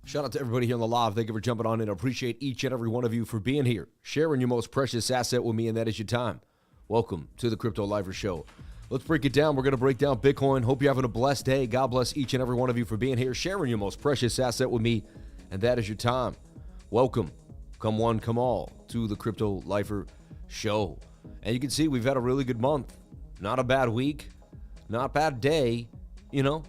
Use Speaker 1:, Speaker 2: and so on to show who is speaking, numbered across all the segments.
Speaker 1: Shout out to everybody here on the live. Thank you for jumping on in. I appreciate each and every one of you for being here, sharing your most precious asset with me, and that is your time. Welcome to the Crypto Lifer Show. Let's break it down. We're going to break down Bitcoin. Hope you're having a blessed day. God bless each and every one of you for being here, sharing your most precious asset with me, and that is your time. Welcome. Come one, come all to the Crypto Lifer Show. And you can see we've had a really good month. Not a bad week. Not a bad day, and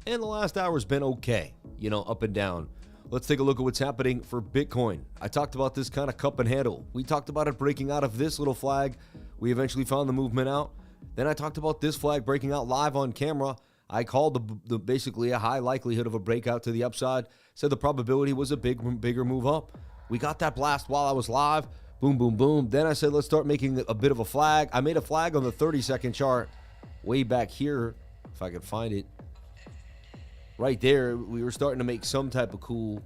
Speaker 1: the last hour's been okay, up and down. Let's take a look at what's happening for Bitcoin. I talked about this kind of cup and handle. We talked about it breaking out of this little flag. We eventually found the movement out. Then I talked about this flag breaking out live on camera. I called the basically a high likelihood of a breakout to the upside. Said the probability was a bigger move up. We got that blast while I was live. Boom, boom, boom. Then I said, let's start making a bit of a flag. I made a flag on the 30-second chart way back here, if I can find it. Right there, we were starting to make some type of cool,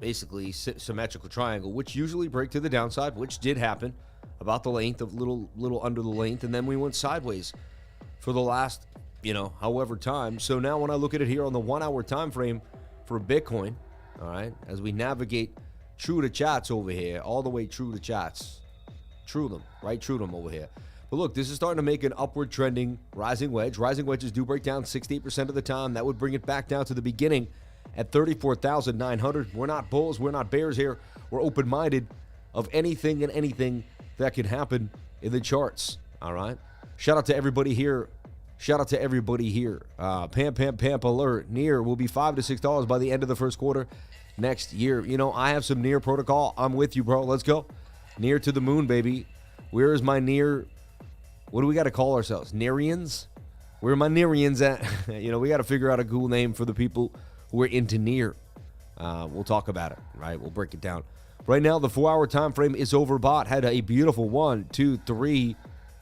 Speaker 1: basically symmetrical triangle, which usually break to the downside, which did happen about the length, of little under the length, and then we went sideways for the last, however time. So now when I look at it here on the 1 hour time frame for Bitcoin, all right, as we navigate true to chats over here, all the way true to chats, true them over here. But look, this is starting to make an upward trending rising wedge. Rising wedges do break down 68% of the time. That would bring it back down to the beginning at 34,900. We're not bulls. We're not bears here. We're open-minded of anything and anything that can happen in the charts. All right. Shout out to everybody here. Pamp alert. Near will be $5 to $6 by the end of the first quarter next year. I have some Near protocol. I'm with you, bro. Let's go. Near to the moon, baby. Where is my Near? What do we got to call ourselves? Nearians? Where are my Nearians at? We got to figure out a cool name for the people who are into Near. We'll talk about it, right? We'll break it down. Right now, the 4 hour time frame is overbought. Had a beautiful 1, 2, 3,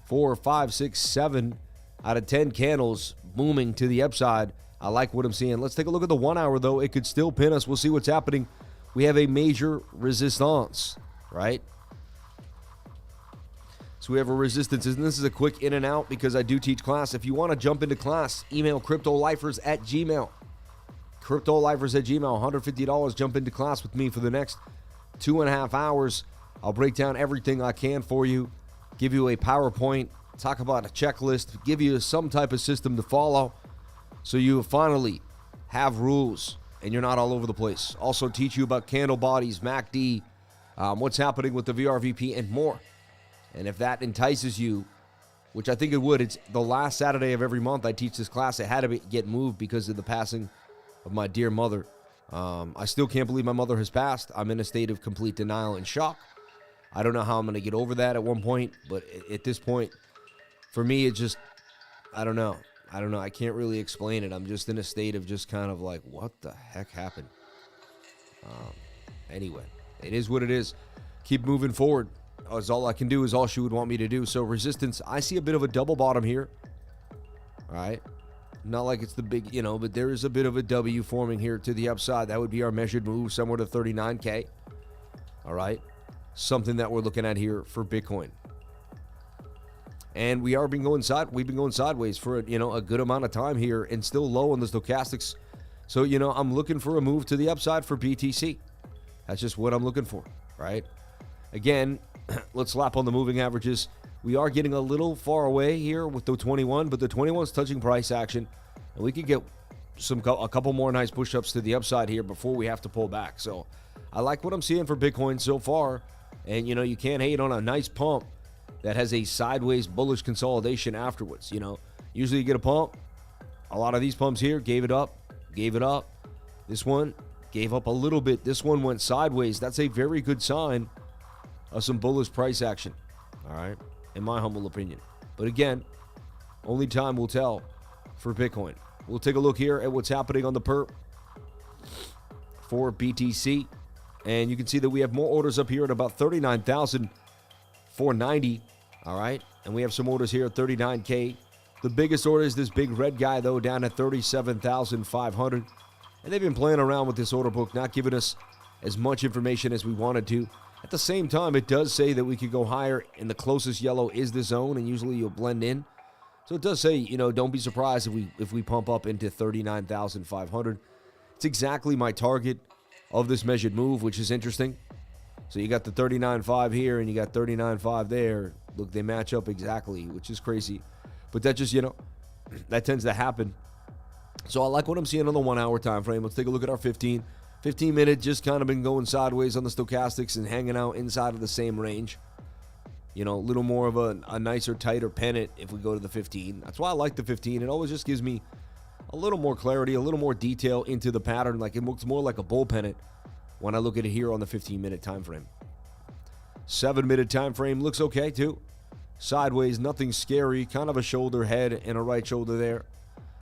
Speaker 1: 4, 5, 6, 7 out of 10 candles booming to the upside. I like what I'm seeing. Let's take a look at the 1 hour, though. It could still pin us. We'll see what's happening. We have a major resistance, right? So we have a resistance, and this is a quick in and out because I do teach class. If you want to jump into class, email cryptolifers@gmail. Cryptolifers@gmail, $150. Jump into class with me for the next 2.5 hours. I'll break down everything I can for you, give you a PowerPoint, talk about a checklist, give you some type of system to follow so you finally have rules and you're not all over the place. Also teach you about candle bodies, MACD, what's happening with the VRVP, and more. And if that entices you, which I think it would, it's the last Saturday of every month I teach this class. It had to get moved because of the passing of my dear mother. I still can't believe my mother has passed. I'm in a state of complete denial and shock. I don't know how I'm going to get over that at one point, but at this point, for me, it's just, I don't know. I can't really explain it. I'm just in a state of just kind of like, what the heck happened? Anyway, it is what it is. Keep moving forward. That's all I can do, is all she would want me to do. So resistance, I see a bit of a double bottom here. All right. Not like it's the big, but there is a bit of a W forming here to the upside. That would be our measured move, somewhere to 39K. All right. Something that we're looking at here for Bitcoin. And we've been going sideways for a good amount of time here, and still low on the stochastics. So, I'm looking for a move to the upside for BTC. That's just what I'm looking for, right? Again, let's slap on the moving averages. We are getting a little far away here with the 21, but the 21's touching price action, and we could get a couple more nice push-ups to the upside here before we have to pull back. So I like what I'm seeing for Bitcoin so far, and you can't hate on a nice pump that has a sideways bullish consolidation afterwards. Usually you get a pump. A lot of these pumps here gave it up. This one gave up a little bit. This one went sideways. That's a very good sign of some bullish price action, all right, in my humble opinion. But again, only time will tell for Bitcoin. We'll take a look here at what's happening on the perp for BTC, and you can see that we have more orders up here at about 39,490, all right, and we have some orders here at 39K. The biggest order is this big red guy, though, down at 37,500, and they've been playing around with this order book, not giving us as much information as we wanted to. At the same time, it does say that we could go higher, and the closest yellow is the zone, and usually you'll blend in. So it does say, don't be surprised if we pump up into 39,500. It's exactly my target of this measured move, which is interesting. So you got the 39.5 here and you got 39.5 there. Look, they match up exactly, which is crazy. But that just, that tends to happen. So I like what I'm seeing on the 1 hour time frame. Let's take a look at our 15 minute, just kind of been going sideways on the stochastics and hanging out inside of the same range. A little more of a nicer, tighter pennant if we go to the 15. That's why I like the 15. It always just gives me a little more clarity, a little more detail into the pattern. Like, it looks more like a bull pennant when I look at it here on the 15-minute time frame. 7-minute time frame looks okay too. Sideways, nothing scary. Kind of a shoulder head and a right shoulder there.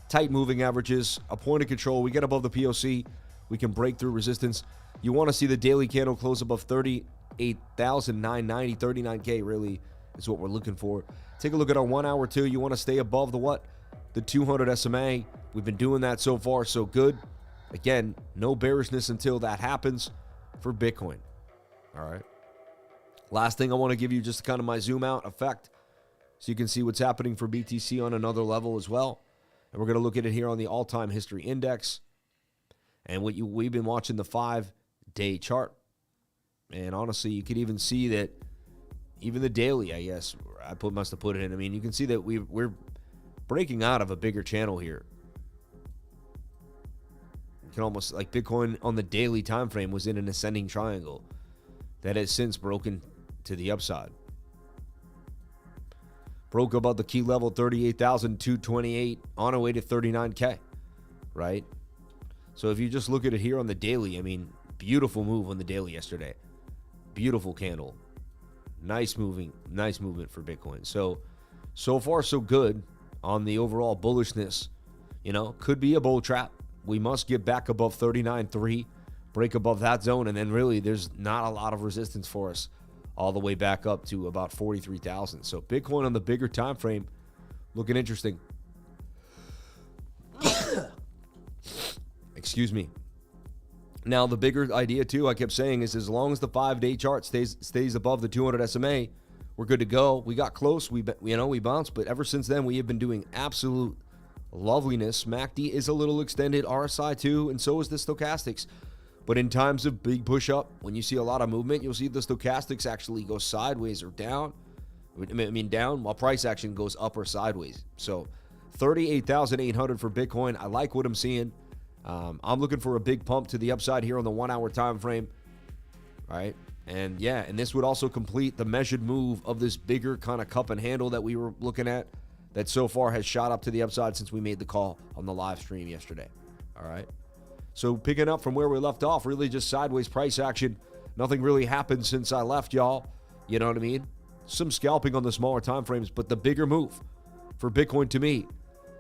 Speaker 1: Tight moving averages, a point of control. We get above the POC. We can break through resistance. You want to see the daily candle close above 38,990, 39K really is what we're looking for. Take a look at our 1 hour too. You want to stay above the what? The 200 SMA. We've been doing that so far, so good. Again, no bearishness until that happens for Bitcoin. All right. Last thing I want to give you, just kind of my zoom out effect so you can see what's happening for BTC on another level as well. And we're going to look at it here on the all-time history index. And we've been watching the 5-day chart. And honestly, you could even see that even the daily, I guess, must have put it in. I mean, you can see that we're breaking out of a bigger channel here. You can almost, like, Bitcoin on the daily time frame was in an ascending triangle that has since broken to the upside. Broke above the key level 38,228 on our way to 39K, right? So if you just look at it here on the daily, I mean, beautiful move on the daily yesterday. Beautiful candle. Nice movement for Bitcoin. So far so good on the overall bullishness. Could be a bull trap. We must get back above 39.3, break above that zone, and then really there's not a lot of resistance for us all the way back up to about 43,000. So Bitcoin on the bigger time frame looking interesting. Excuse me. Now, the bigger idea too, I kept saying, is as long as the 5-day chart stays above the 200 SMA, we're good to go. We got close, we bounced, but ever since then we have been doing absolute loveliness. MACD is a little extended, RSI too, and so is the stochastics. But in times of big push up, when you see a lot of movement, you'll see the stochastics actually go sideways or down. Down, while price action goes up or sideways. So 38,800 for Bitcoin. I like what I'm seeing. I'm looking for a big pump to the upside here on the 1 hour time frame. All right. And yeah, and this would also complete the measured move of this bigger kind of cup and handle that we were looking at that so far has shot up to the upside since we made the call on the live stream yesterday. All right. So picking up from where we left off, really just sideways price action. Nothing really happened since I left, y'all. You know what I mean? Some scalping on the smaller time frames, but the bigger move for Bitcoin to me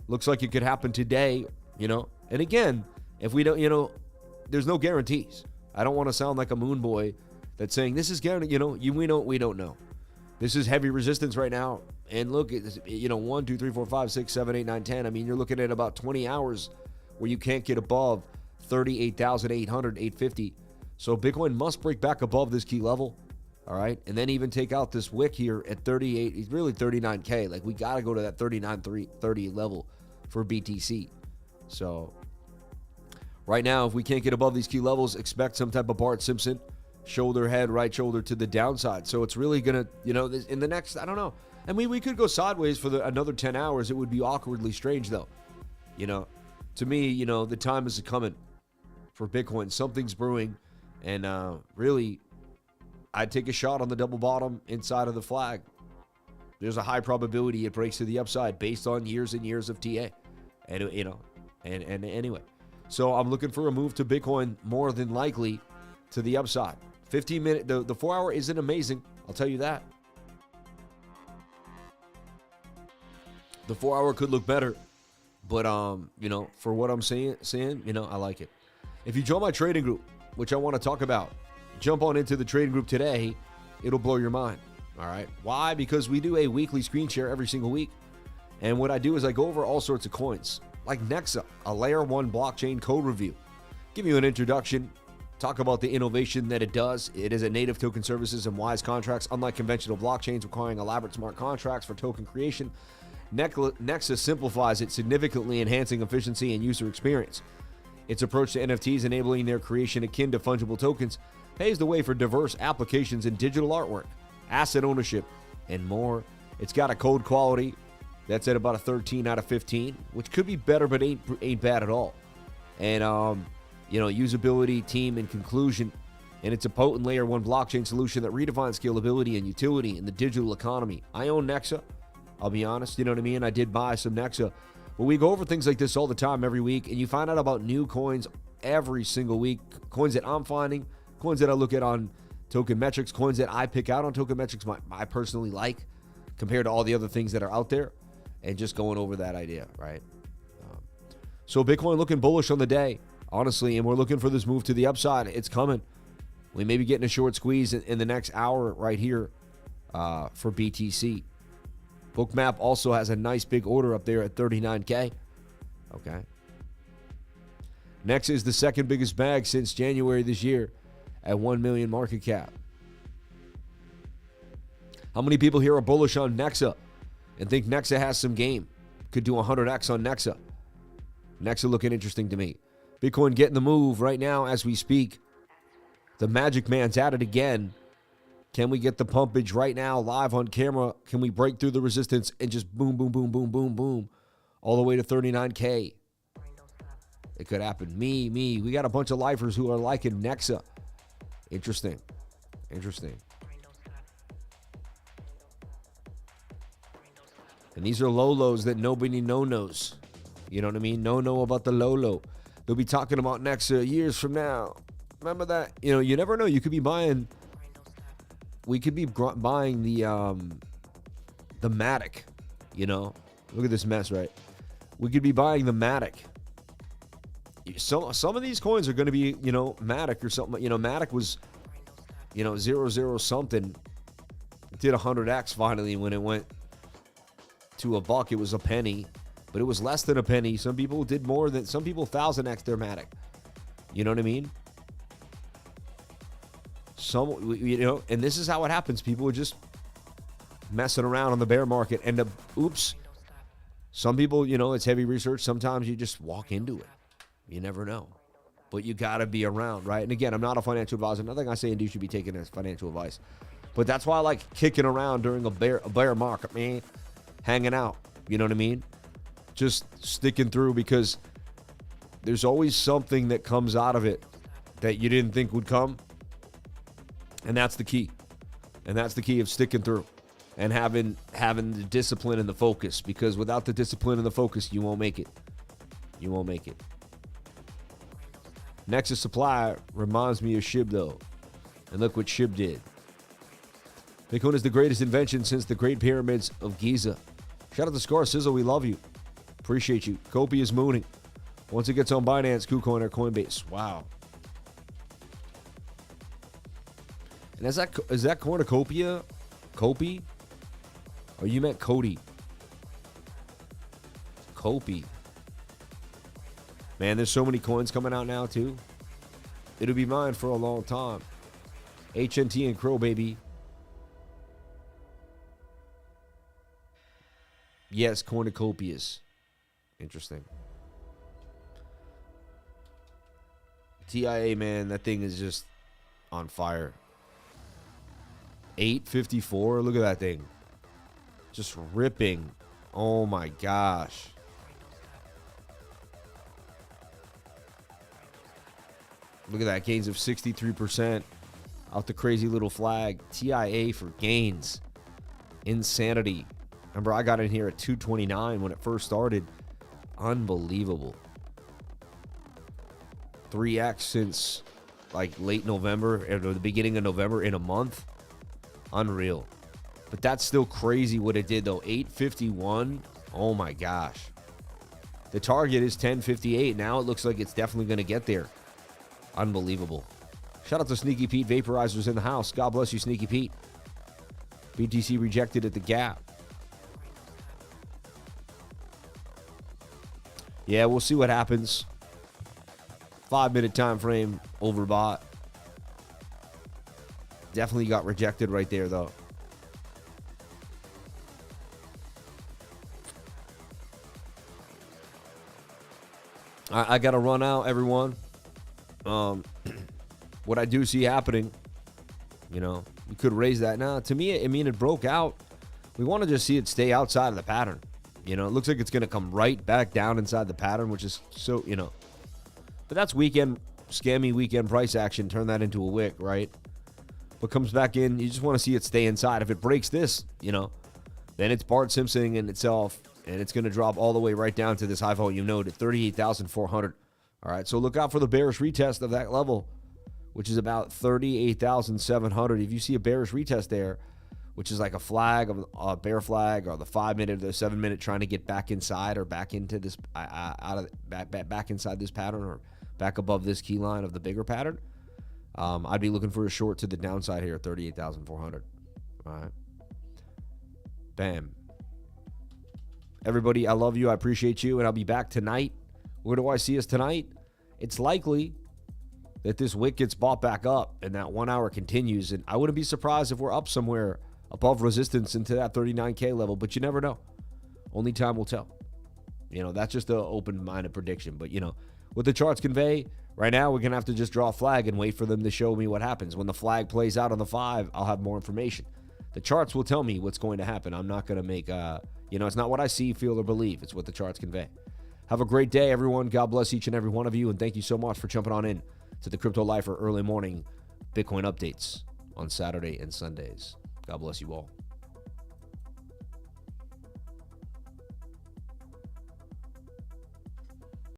Speaker 1: looks like it could happen today, And again, if we don't, there's no guarantees. I don't want to sound like a moon boy that's saying this is guaranteed, we don't know. This is heavy resistance right now. And look, 1, 2, 3, 4, 5, 6, 7, 8, 9, 10. I mean, you're looking at about 20 hours where you can't get above 38,800, 850. So Bitcoin must break back above this key level. All right. And then even take out this wick here at 38, it's really 39K. Like, we got to go to that 39,330 level for BTC. So right now, if we can't get above these key levels, expect some type of Bart Simpson shoulder, head, right shoulder to the downside. So it's really going to, in the next, I don't know. And we could go sideways for another 10 hours. It would be awkwardly strange, though. To me, the time is coming for Bitcoin. Something's brewing. And really, I'd take a shot on the double bottom inside of the flag. There's a high probability it breaks to the upside based on years and years of TA. And, and anyway. So I'm looking for a move to Bitcoin more than likely to the upside. 15-minute, the 4 hour isn't amazing. I'll tell you that. The 4 hour could look better. But, for what I'm seeing, I like it. If you join my trading group, which I want to talk about, jump on into the trading group today. It'll blow your mind. All right. Why? Because we do a weekly screen share every single week. And what I do is I go over all sorts of coins, like NEXA, a layer 1 blockchain code review. Give you an introduction, talk about the innovation that it does. It is a native token services and wise contracts, unlike conventional blockchains requiring elaborate smart contracts for token creation. NEXA simplifies it, significantly enhancing efficiency and user experience. Its approach to NFTs, enabling their creation akin to fungible tokens, paves the way for diverse applications in digital artwork, asset ownership, and more. It's got a code quality that's at about a 13 out of 15, which could be better, but ain't bad at all. And, usability, team, and conclusion. And it's a potent layer 1 blockchain solution that redefines scalability and utility in the digital economy. I own NEXA. I'll be honest, you know what I mean? I did buy some NEXA. But we go over things like this all the time, every week, and you find out about new coins every single week. Coins that I'm finding, coins that I look at on Token Metrics, coins that I pick out on Token Metrics, I personally like, compared to all the other things that are out there, and just going over that idea, right? So Bitcoin looking bullish on the day, honestly, and we're looking for this move to the upside. It's coming. We may be getting a short squeeze in the next hour right here for BTC. BOOKMAP also has a nice big order up there at 39K. Okay. NEXA is the second biggest bag since January this year at 1 million market cap. How many people here are bullish on NEXA and think NEXA has some game? Could do 100x on NEXA. NEXA looking interesting to me. Bitcoin getting the move right now as we speak. The Magic Man's at it again. Can we get the pumpage right now live on camera? Can we break through the resistance and just boom, boom, boom, boom, boom, boom, all the way to 39K? It could happen. Me. We got a bunch of lifers who are liking NEXA. Interesting. And these are low lows that nobody knows. You know what I mean? No about the low. They'll be talking about NEXA years from now. Remember that? You never know. You could be buying. We could be buying the Matic. Look at this mess, right? We could be buying the Matic. Some of these coins are going to be, Matic or something. Matic was, 0 something. It did 100x finally when it went to $1. It was a penny, but it was less than a penny. Some people did more than, some people 1000x their Matic. You know what I mean? And this is how it happens. People are just messing around on the bear market. And oops. Some people, it's heavy research. Sometimes you just walk into it. You never know. But you got to be around, right? And again, I'm not a financial advisor. Nothing I say and do should be taken as financial advice. But that's why I like kicking around during a bear market, man. Hanging out. You know what I mean? Just sticking through, because there's always something that comes out of it that you didn't think would come. And that's the key. And that's the key of sticking through and having the discipline and the focus, because without the discipline and the focus, you won't make it. You won't make it. NEXA supply reminds me of SHIB, though. And look what SHIB did. Bitcoin is the greatest invention since the Great Pyramids of Giza. Shout out to Scar Sizzle. We love you. Appreciate you. Kopi is mooning. Once it gets on Binance, KuCoin, or Coinbase. Wow. And is that cornucopia? Kopi? Or you meant Cody? Kopi. Man, there's so many coins coming out now, too. It'll be mine for a long time. HNT and Crow, baby. Yes, cornucopias. Interesting. TIA, man, that thing is just on fire. 854. Look at that thing. Just ripping. Oh my gosh. Look at that. Gains of 63%. Out the crazy little flag. TIA for gains. Insanity. Remember, I got in here at 229 when it first started. Unbelievable. 3x since like late November or the beginning of November in a month. Unreal. But that's still crazy what it did, though. 851. Oh my gosh. The target is 1058. Now it looks like it's definitely going to get there. Unbelievable. Shout out to Sneaky Pete Vaporizers in the house. God bless you, Sneaky Pete. BTC rejected at the gap. Yeah, we'll see what happens. 5-minute time frame overbought. Definitely got rejected right there, though. I got to run out, everyone. What I do see happening, you know, we could raise that. Now, to me, I mean, it broke out. We want to just see it stay outside of the pattern. You know, it looks like it's going to come right back down inside the pattern, which is so, you know. But that's weekend, scammy weekend price action. Turn that into a wick, right? But comes back in, you just want to see it stay inside. If it breaks this, you know, then it's Bart Simpson in itself, and it's going to drop all the way right down to this high volume node at 38,400. All right, so look out for the bearish retest of that level, which is about 38,700. If you see a bearish retest there, which is like a flag, of a bear flag, or the 5 minute or the 7 minute trying to get back inside or back into this, back inside this pattern or back above this key line of the bigger pattern, I'd be looking for a short to the downside here at 38,400. All right. Bam. Everybody, I love you. I appreciate you. And I'll be back tonight. Where do I see us tonight? It's likely that this wick gets bought back up and that 1 hour continues. And I wouldn't be surprised if we're up somewhere above resistance into that 39K level, but you never know. Only time will tell. You know, that's just an open-minded prediction. But, you know, what the charts convey, right now we're going to have to just draw a flag and wait for them to show me what happens. When the flag plays out on the 5, I'll have more information. The charts will tell me what's going to happen. I'm not going to make, you know, it's not what I see, feel, or believe. It's what the charts convey. Have a great day, everyone. God bless each and every one of you, and thank you so much for jumping on in to the Crypto Lifer early morning Bitcoin updates on Saturday and Sundays. God bless you all.